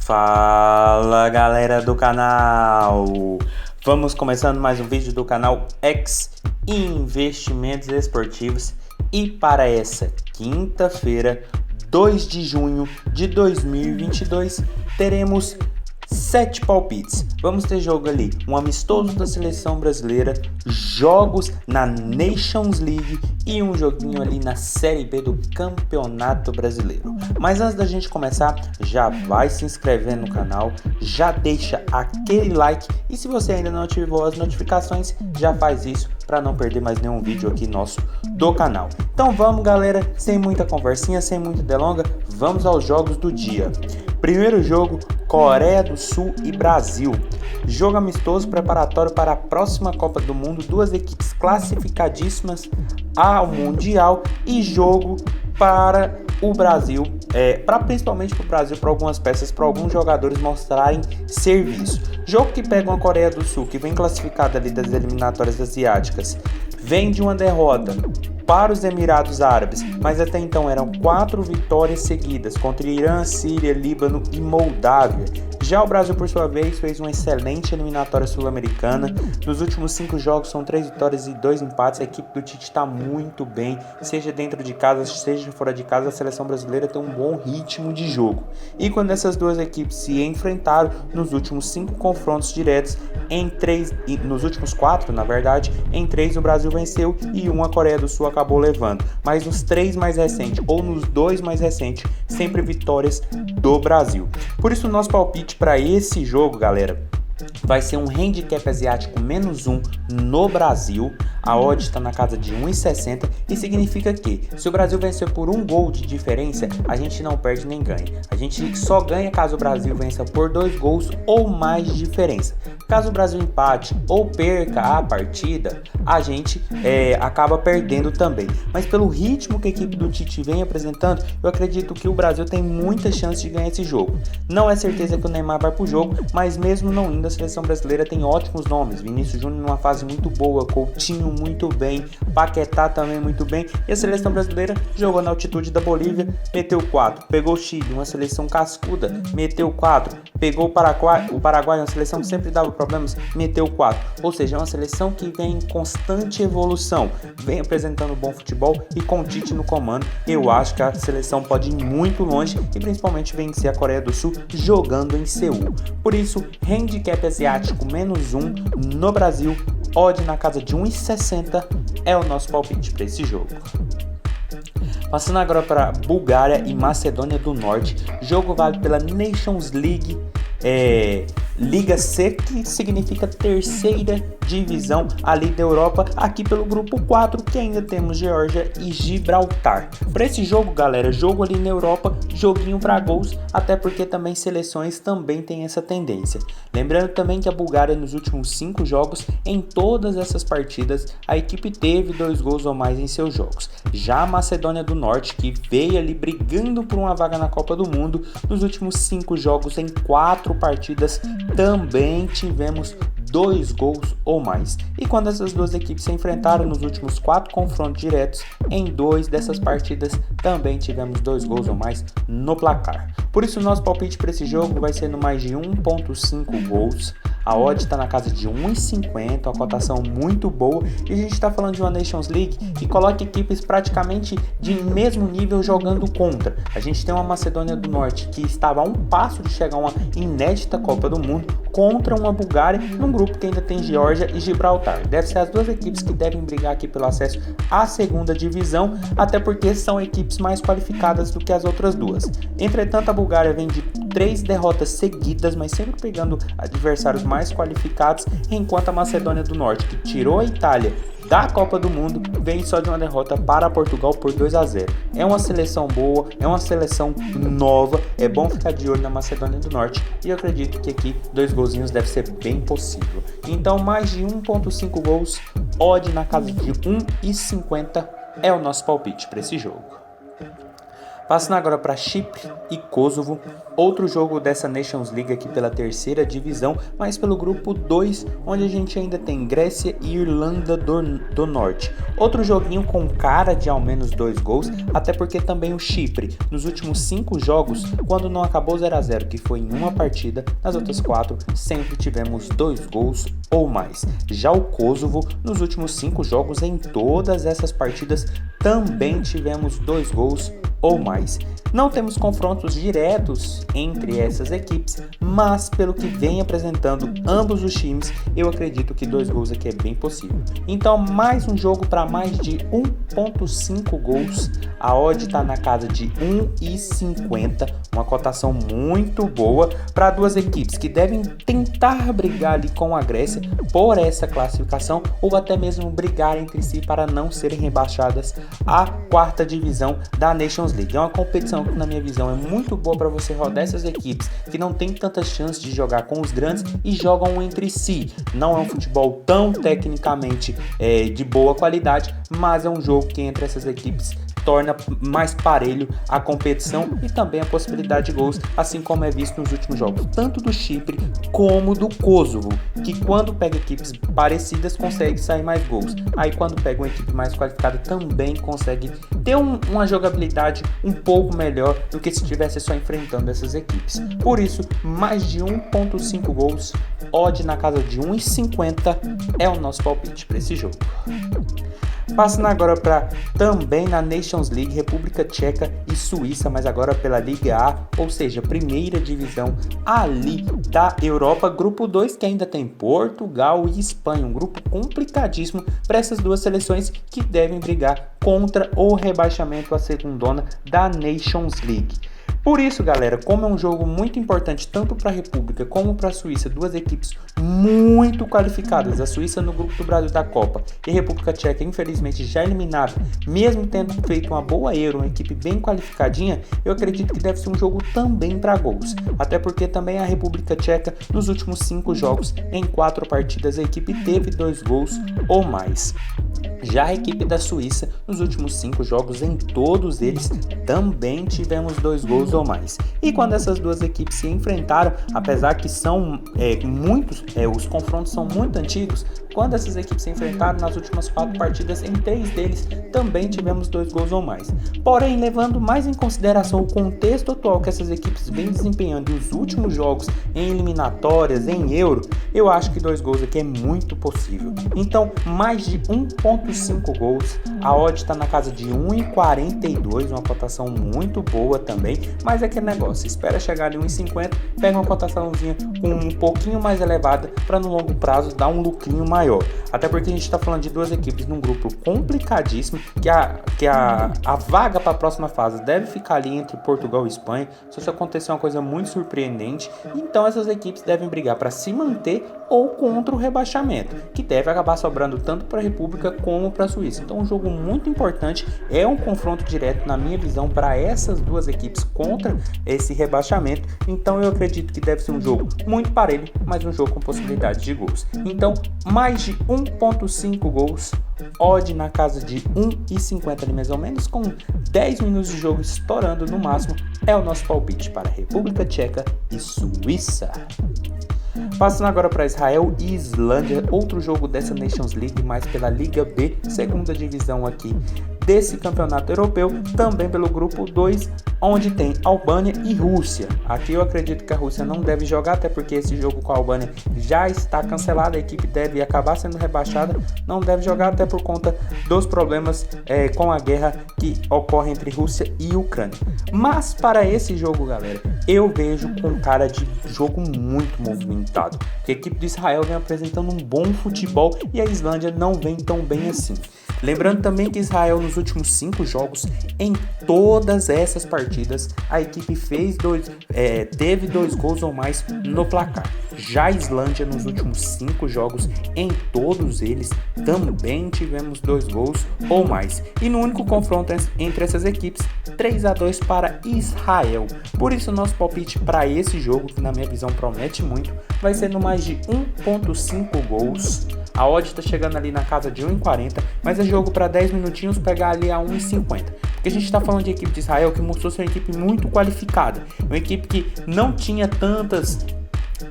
Fala galera do canal, vamos começando mais um vídeo do canal X Investimentos Esportivos e para essa quinta-feira, 2 de junho de 2022, teremos 7 palpites. Vamos ter jogo ali, um amistoso da seleção brasileira, jogos na Nations League e um joguinho ali na Série B do Campeonato Brasileiro. Mas antes da gente começar, já vai se inscrevendo no canal, já deixa aquele like e se você ainda não ativou as notificações, já faz isso para não perder mais nenhum vídeo aqui nosso do canal. Então vamos galera, sem muita conversinha, sem muita delonga, vamos aos jogos do dia. Primeiro jogo, Coreia do Sul e Brasil. Jogo amistoso preparatório para a próxima Copa do Mundo, duas equipes classificadíssimas ao Mundial e jogo para o Brasil, principalmente para o Brasil, para algumas peças, para alguns jogadores mostrarem serviço. Jogo que pega uma Coreia do Sul, que vem classificada ali das eliminatórias asiáticas, vem de uma derrota para os Emirados Árabes, mas até então eram 4 vitórias seguidas contra Irã, Síria, Líbano e Moldávia. Já o Brasil, por sua vez, fez uma excelente eliminatória sul-americana. Nos últimos 5 jogos são 3 vitórias e 2 empates. A equipe do Tite está muito bem, seja dentro de casa, seja fora de casa. A seleção brasileira tem um bom ritmo de jogo. E quando essas duas equipes se enfrentaram nos últimos 5 confrontos diretos, nos últimos 4, na verdade, em 3 o Brasil venceu e a Coreia do Sul acabou levando. Mas nos 3 mais recentes, ou nos 2 mais recentes, sempre vitórias do Brasil. Por isso, o nosso palpite para esse jogo, galera, vai ser um handicap asiático -1 no Brasil. A odd está na casa de 1,60 e significa que se o Brasil vencer por 1 gol de diferença, a gente não perde nem ganha. A gente só ganha caso o Brasil vença por 2 gols ou mais de diferença. Caso o Brasil empate ou perca a partida, a gente acaba perdendo também. Mas pelo ritmo que a equipe do Tite vem apresentando, eu acredito que o Brasil tem muita chance de ganhar esse jogo. Não é certeza que o Neymar vai pro jogo, mas mesmo não indo, a seleção brasileira tem ótimos nomes. Vinícius Júnior numa fase muito boa, Coutinho muito bem, Paquetá também muito bem. E a seleção brasileira jogou na altitude da Bolívia, meteu 4. Pegou o Chile, uma seleção cascuda, meteu 4. Pegou o Paraguai, uma seleção que sempre dava problemas, meteu 4. Ou seja, é uma seleção que vem em constante evolução, vem apresentando bom futebol e com o Tite no comando, eu acho que a seleção pode ir muito longe e principalmente vencer a Coreia do Sul jogando em Seul. Por isso, handicap asiático -1 no Brasil, odd na casa de 1,60 é o nosso palpite para esse jogo. Passando agora para Bulgária e Macedônia do Norte, jogo válido pela Nations League, Liga C, que significa terceira divisão ali da Europa, aqui pelo grupo 4, que ainda temos Geórgia e Gibraltar. Para esse jogo, galera, jogo ali na Europa, joguinho para gols, até porque também seleções também têm essa tendência. Lembrando também que a Bulgária nos últimos 5 jogos, em todas essas partidas, a equipe teve 2 gols ou mais em seus jogos. Já a Macedônia do Norte, que veio ali brigando por uma vaga na Copa do Mundo, nos últimos 5 jogos, em 4 partidas, também tivemos 2 gols ou mais. E quando essas duas equipes se enfrentaram nos últimos 4 confrontos diretos, em 2 dessas partidas também tivemos 2 gols ou mais no placar. Por isso o nosso palpite para esse jogo vai ser no mais de 1,5 gols. A odd está na casa de 1,50, uma cotação muito boa. E a gente está falando de uma Nations League que coloca equipes praticamente de mesmo nível jogando contra. A gente tem uma Macedônia do Norte que estava a um passo de chegar a uma inédita Copa do Mundo contra uma Bulgária num grupo que ainda tem Geórgia e Gibraltar. Deve ser as duas equipes que devem brigar aqui pelo acesso à segunda divisão, até porque são equipes mais qualificadas do que as outras duas. Entretanto, a Bulgária vem de 3 derrotas seguidas, mas sempre pegando adversários mais qualificados, enquanto a Macedônia do Norte, que tirou a Itália da Copa do Mundo, vem só de uma derrota para Portugal por 2-0. É uma seleção boa, é uma seleção nova, é bom ficar de olho na Macedônia do Norte e eu acredito que aqui 2 golzinhos deve ser bem possível. Então mais de 1,5 gols, odd na casa de 1,50 é o nosso palpite para esse jogo. Passando agora para Chipre e Kosovo, outro jogo dessa Nations League aqui pela terceira divisão, mas pelo grupo 2, onde a gente ainda tem Grécia e Irlanda do Norte. Outro joguinho com cara de ao menos 2 gols, até porque também o Chipre, nos últimos 5 jogos, quando não acabou 0-0, que foi em uma partida, nas outras 4 sempre tivemos 2 gols ou mais. Já o Kosovo, nos últimos 5 jogos, em todas essas partidas, também tivemos 2 gols ou mais. Não temos confrontos diretos entre essas equipes, mas pelo que vem apresentando ambos os times, eu acredito que 2 gols aqui é bem possível. Então, mais um jogo para mais de 1.5 gols. A odd está na casa de 1,50, uma cotação muito boa para duas equipes que devem tentar brigar ali com a Grécia por essa classificação ou até mesmo brigar entre si para não serem rebaixadas à 4ª divisão da Nations League. É uma competição que, na minha visão, é muito boa para você rodar essas equipes que não tem tantas chances de jogar com os grandes e jogam entre si. Não é um futebol tão tecnicamente de boa qualidade, mas é um jogo que entre essas equipes torna mais parelho a competição e também a possibilidade de gols, assim como é visto nos últimos jogos, tanto do Chipre como do Kosovo, que quando pega equipes parecidas consegue sair mais gols. Aí quando pega uma equipe mais qualificada também consegue ter uma jogabilidade um pouco melhor do que se estivesse só enfrentando essas equipes. Por isso, mais de 1.5 gols, odd na casa de 1,50 é o nosso palpite para esse jogo. Passando agora para também na Nations League, República Tcheca e Suíça, mas agora pela Liga A, ou seja, primeira divisão ali da Europa, grupo 2 que ainda tem Portugal e Espanha, um grupo complicadíssimo para essas duas seleções que devem brigar contra o rebaixamento à segundona da Nations League. Por isso, galera, como é um jogo muito importante tanto para a República como para a Suíça, duas equipes muito qualificadas, a Suíça no grupo do Brasil da Copa e a República Tcheca, infelizmente, já eliminada, mesmo tendo feito uma boa Euro, uma equipe bem qualificadinha, eu acredito que deve ser um jogo também para gols, até porque também a República Tcheca, nos últimos 5 jogos, em 4 partidas, a equipe teve 2 gols ou mais. Já a equipe da Suíça, nos últimos 5 jogos, em todos eles, também tivemos 2 gols ou mais. E quando essas duas equipes se enfrentaram, apesar que são os confrontos são muito antigos, quando essas equipes se enfrentaram nas últimas 4 partidas, em 3 deles também tivemos 2 gols ou mais. Porém, levando mais em consideração o contexto atual que essas equipes vêm desempenhando e os últimos jogos em eliminatórias, em Euro, eu acho que 2 gols aqui é muito possível. Então, mais de 1.5 gols, a odd está na casa de 1,42, uma cotação muito boa também, mas é aquele negócio, espera chegar ali 1,50, pega uma cotaçãozinha um pouquinho mais elevada para no longo prazo dar um lucrinho maior. Até porque a gente está falando de duas equipes num grupo complicadíssimo, que a vaga para a próxima fase deve ficar ali entre Portugal e Espanha, se isso acontecer uma coisa muito surpreendente, então essas equipes devem brigar para se manter ou contra o rebaixamento, que deve acabar sobrando tanto para a República como para a Suíça. Então um jogo muito importante, é um confronto direto na minha visão para essas duas equipes contra esse rebaixamento, então eu acredito que deve ser um jogo muito parelho, mas um jogo com possibilidade de gols. Então mais de 1.5 gols, odd na casa de 1,50 ali mais ou menos, com 10 minutos de jogo estourando no máximo, é o nosso palpite para República Tcheca e Suíça. Passando agora para Israel e Islândia, outro jogo dessa Nations League, mais pela Liga B, segunda divisão aqui desse campeonato europeu, também pelo grupo 2, onde tem Albânia e Rússia. Aqui eu acredito que a Rússia não deve jogar, até porque esse jogo com a Albânia já está cancelado, a equipe deve acabar sendo rebaixada, não deve jogar até por conta dos problemas com a guerra que ocorre entre Rússia e Ucrânia. Mas para esse jogo, galera, eu vejo com cara de jogo muito movimentado, que a equipe de Israel vem apresentando um bom futebol e a Islândia não vem tão bem assim. Lembrando também que Israel nos últimos 5 jogos, em todas essas partidas, a equipe teve 2 gols ou mais no placar. Já a Islândia nos últimos 5 jogos, em todos eles, também tivemos 2 gols ou mais. E no único confronto entre essas equipes, 3-2 para Israel. Por isso nosso palpite para esse jogo, que na minha visão promete muito, vai ser no mais de 1.5 gols. A odd está chegando ali na casa de 1,40, mas é jogo para 10 minutinhos pegar ali a 1,50. Porque a gente está falando de equipe de Israel que mostrou ser uma equipe muito qualificada, uma equipe que não tinha tantas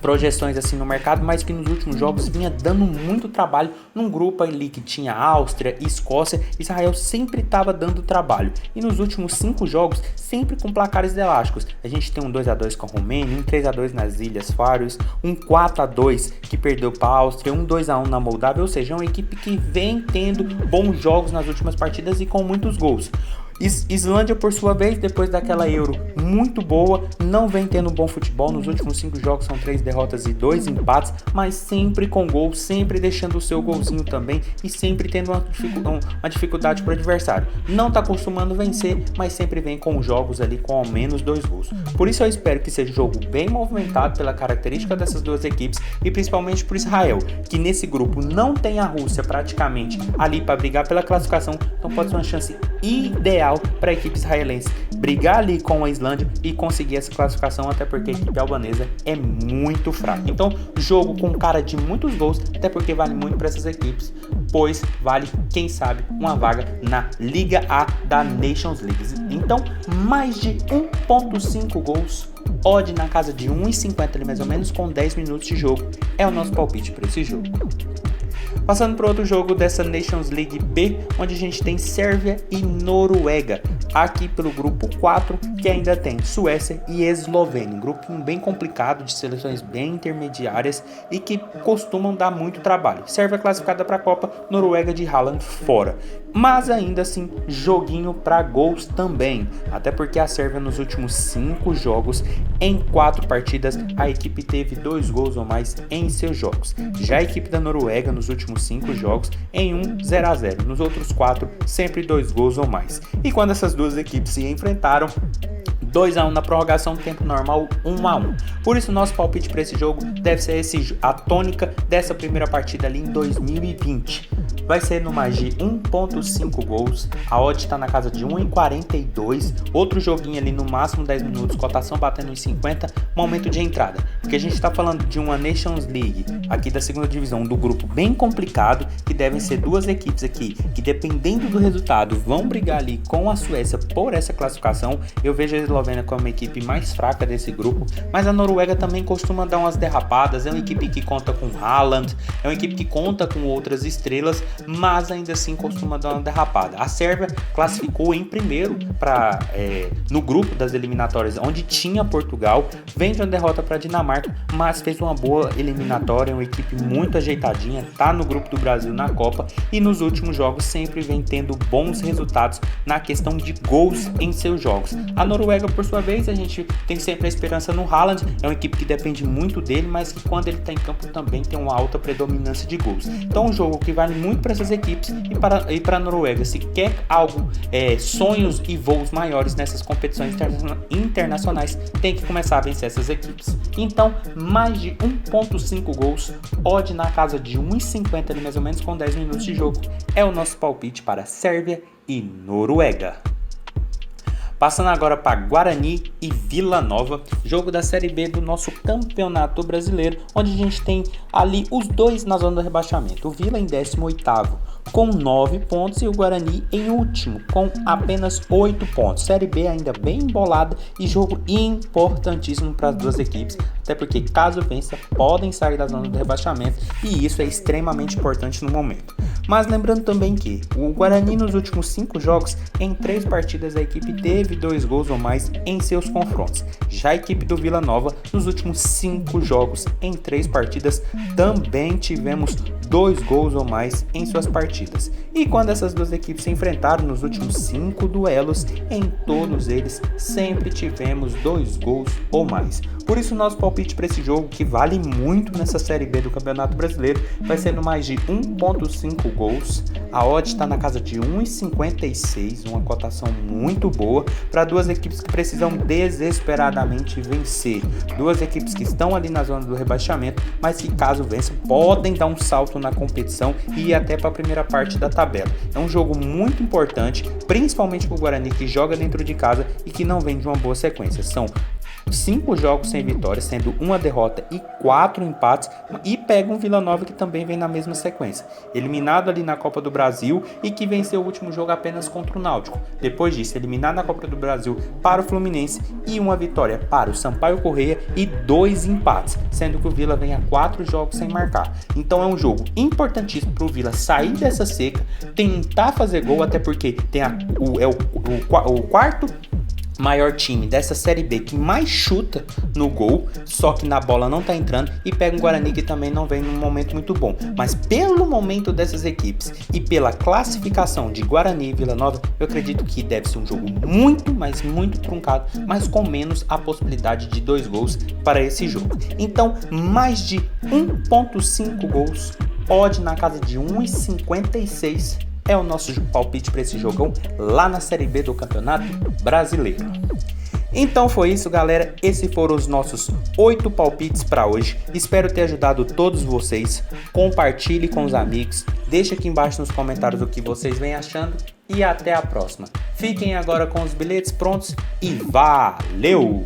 projeções assim no mercado, mas que nos últimos jogos vinha dando muito trabalho num grupo ali que tinha Áustria e Escócia. Israel sempre estava dando trabalho e nos últimos 5 jogos sempre com placares elásticos. A gente tem um 2-2 com a Romênia, um 3-2 nas Ilhas Faroes, um 4-2 que perdeu para a Áustria, um 2-1 na Moldávia, ou seja, é uma equipe que vem tendo bons jogos nas últimas partidas e com muitos gols. Islândia, por sua vez, depois daquela Euro muito boa, não vem tendo bom futebol. Nos últimos 5 jogos são 3 derrotas e 2 empates, mas sempre com gol, sempre deixando o seu golzinho também e sempre tendo uma dificuldade para o adversário. Não está acostumando vencer, mas sempre vem com jogos ali com ao menos 2 gols. Por isso eu espero que seja um jogo bem movimentado pela característica dessas duas equipes e principalmente por Israel, que nesse grupo não tem a Rússia praticamente ali para brigar pela classificação, então pode ser uma chance ideal para a equipe israelense brigar ali com a Islândia e conseguir essa classificação, até porque a equipe albanesa é muito fraca. Então, jogo com cara de muitos gols, até porque vale muito para essas equipes, pois vale, quem sabe, uma vaga na Liga A da Nations League. Então, mais de 1,5 gols, odd na casa de 1,50 ali mais ou menos, com 10 minutos de jogo, é o nosso palpite para esse jogo. Passando para outro jogo dessa Nations League B, onde a gente tem Sérvia e Noruega, aqui pelo grupo 4, que ainda tem Suécia e Eslovênia, um grupo bem complicado, de seleções bem intermediárias e que costumam dar muito trabalho. Sérvia classificada para a Copa, Noruega de Haaland fora. Mas ainda assim, joguinho para gols também, até porque a Sérvia nos últimos 5 jogos, em 4 partidas, a equipe teve 2 gols ou mais em seus jogos. Já a equipe da Noruega nos últimos 5 jogos, em 0-0, nos outros 4, sempre 2 gols ou mais. E quando essas duas equipes se enfrentaram, 2-1 na prorrogação, tempo normal 1-1. Por isso nosso palpite para esse jogo deve ser a tônica dessa primeira partida ali em 2020. Vai ser no mais de 1,5 gols, a odd está na casa de 1,42, outro joguinho ali no máximo 10 minutos, cotação batendo em 50, momento de entrada. Porque a gente está falando de uma Nations League, aqui da segunda divisão, do grupo bem complicado, que devem ser duas equipes aqui, que dependendo do resultado, vão brigar ali com a Suécia por essa classificação. Eu vejo a Eslovênia como a equipe mais fraca desse grupo, mas a Noruega também costuma dar umas derrapadas, é uma equipe que conta com Haaland, é uma equipe que conta com outras estrelas, mas ainda assim costuma dar uma derrapada. A Sérvia classificou em primeiro no grupo das eliminatórias, onde tinha Portugal, vem de uma derrota para a Dinamarca, mas fez uma boa eliminatória, uma equipe muito ajeitadinha, tá no grupo do Brasil na Copa e nos últimos jogos sempre vem tendo bons resultados na questão de gols em seus jogos. A Noruega, por sua vez, a gente tem sempre a esperança no Haaland, é uma equipe que depende muito dele, mas que quando ele está em campo também tem uma alta predominância de gols. Então um jogo que vale muito para essas equipes e para a Noruega, se quer algo, sonhos e voos maiores nessas competições internacionais, tem que começar a vencer essas equipes. Então, mais de 1,5 gols, odd na casa de 1,50 ali mais ou menos, com 10 minutos de jogo, é o nosso palpite para Sérvia e Noruega. Passando agora para Guarani e Vila Nova, jogo da Série B do nosso Campeonato Brasileiro, onde a gente tem ali os dois na zona do rebaixamento. O Vila em 18º com 9 pontos e o Guarani em último com apenas 8 pontos. Série B ainda bem embolada e jogo importantíssimo para as duas equipes, até porque caso vença podem sair da zona do rebaixamento e isso é extremamente importante no momento. Mas lembrando também que o Guarani nos últimos 5 jogos, em 3 partidas a equipe teve 2 gols ou mais em seus confrontos. Já a equipe do Vila Nova nos últimos 5 jogos, em 3 partidas, também tivemos 2 gols ou mais em suas partidas. E quando essas duas equipes se enfrentaram nos últimos 5 duelos, em todos eles sempre tivemos 2 gols ou mais. Por isso nosso palpite para esse jogo, que vale muito nessa Série B do Campeonato Brasileiro, vai ser no mais de 1,5 gols. A odd está na casa de 1,56, uma cotação muito boa para duas equipes que precisam desesperadamente vencer. Duas equipes que estão ali na zona do rebaixamento, mas que caso vençam podem dar um salto na competição e ir até para a primeira parte da tabela. É um jogo muito importante, principalmente para o Guarani, que joga dentro de casa e que não vem de uma boa sequência. São 5 jogos sem vitória, sendo uma derrota e 4 empates, e pega um Vila Nova que também vem na mesma sequência, eliminado ali na Copa do Brasil e que venceu o último jogo apenas contra o Náutico. Depois disso, eliminado na Copa do Brasil para o Fluminense e uma vitória para o Sampaio Corrêa e 2 empates, sendo que o Vila vem a 4 jogos sem marcar. Então é um jogo importantíssimo para o Vila sair dessa seca, tentar fazer gol, até porque tem o quarto maior time dessa Série B que mais chuta no gol, só que na bola não tá entrando, e pega um Guarani que também não vem num momento muito bom. Mas pelo momento dessas equipes e pela classificação de Guarani e Vila Nova, eu acredito que deve ser um jogo muito, mas muito truncado, mas com menos a possibilidade de 2 gols para esse jogo. Então, mais de 1.5 gols, odd na casa de 1,56 é o nosso palpite para esse jogão lá na Série B do Campeonato Brasileiro. Então foi isso, galera. Esses foram os nossos 8 palpites para hoje. Espero ter ajudado todos vocês. Compartilhe com os amigos. Deixe aqui embaixo nos comentários o que vocês vêm achando. E até a próxima. Fiquem agora com os bilhetes prontos e valeu!